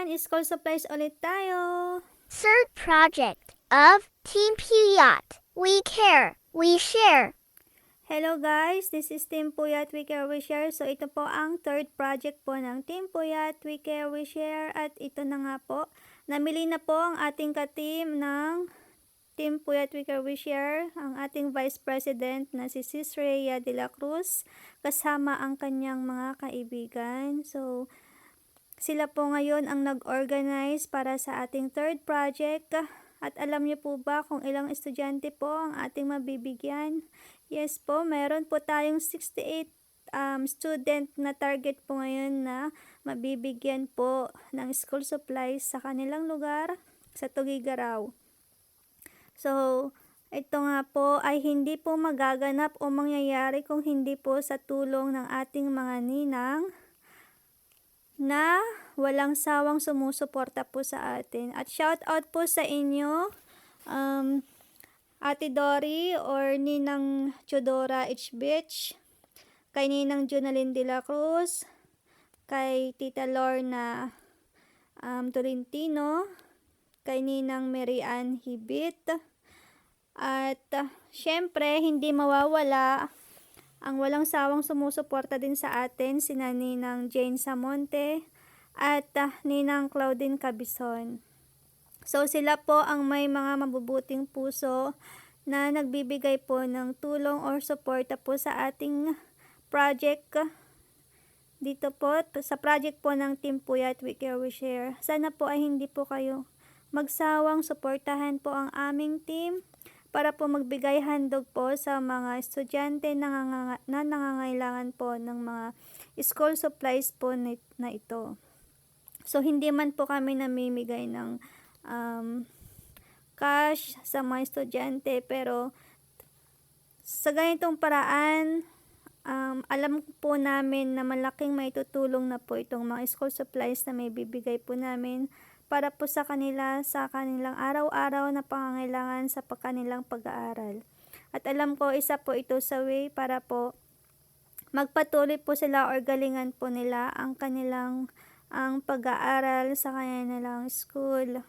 Ayan, school supplies ulit tayo. Third project of Team Puyat. We care, we share. Hello guys, this is Team Puyat We Care We Share. So ito po ang third project po ng Team Puyat We Care We Share. At ito na nga po, namili na po ang ating ka-team ng Team Puyat We Care We Share, ang ating Vice President na si Sis Rhea de la Cruz, kasama ang kanyang mga kaibigan. So, sila po ngayon ang nag-organize para sa ating third project. At alam niyo po ba kung ilang estudyante po ang ating mabibigyan? Yes po, meron po tayong 68 student na target po ngayon na mabibigyan po ng school supplies sa kanilang lugar sa Tugigaraw. So, ito nga po ay hindi po magaganap o mangyayari kung hindi po sa tulong ng ating mga ninang na walang sawang sumusuporta po sa atin. At shout out po sa inyo, Ate Dory or Ninang Chodora H. Beach, kay Ninang Junalyn de la Cruz, kay Tita Lorna Tolentino, kay Ninang Mary Ann Hibit, at syempre hindi mawawala ang walang sawang sumusuporta din sa atin, sina Ninang Jane Samonte at Ninang Claudine Cabison. So sila po ang may mga mabubuting puso na nagbibigay po ng tulong or suporta po sa ating project dito po, sa project po ng Team Puyat We Care We Share. Sana po ay hindi po kayo magsawang suportahan po ang aming team para po magbigay handog po sa mga estudyante na nangangailangan po ng mga school supplies po na ito. So, hindi man po kami namimigay ng cash sa mga estudyante, pero sa ganitong paraan, alam po namin na malaking maitutulong na po itong mga school supplies na may bibigay po namin para po sa kanila sa kanilang araw-araw na pangangailangan sa kanilang pag-aaral. At alam ko isa po ito sa way para po magpatuloy po sila or galingan po nila ang kanilang pag-aaral sa kanilang school.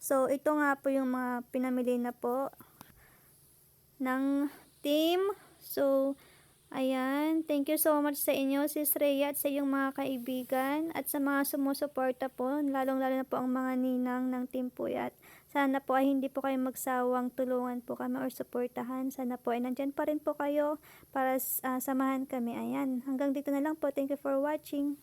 So ito nga po yung mga pinamili na po ng team. So ayan, thank you so much sa inyo, Sis Rhea, at sa iyong mga kaibigan, at sa mga sumusuporta po, lalong-lalo na po ang mga ninang ng Team Puyat. Sana po ay hindi po kayo magsawang tulungan po kami or suportahan. Sana po ay nandyan pa rin po kayo para samahan kami. Ayan, hanggang dito na lang po. Thank you for watching.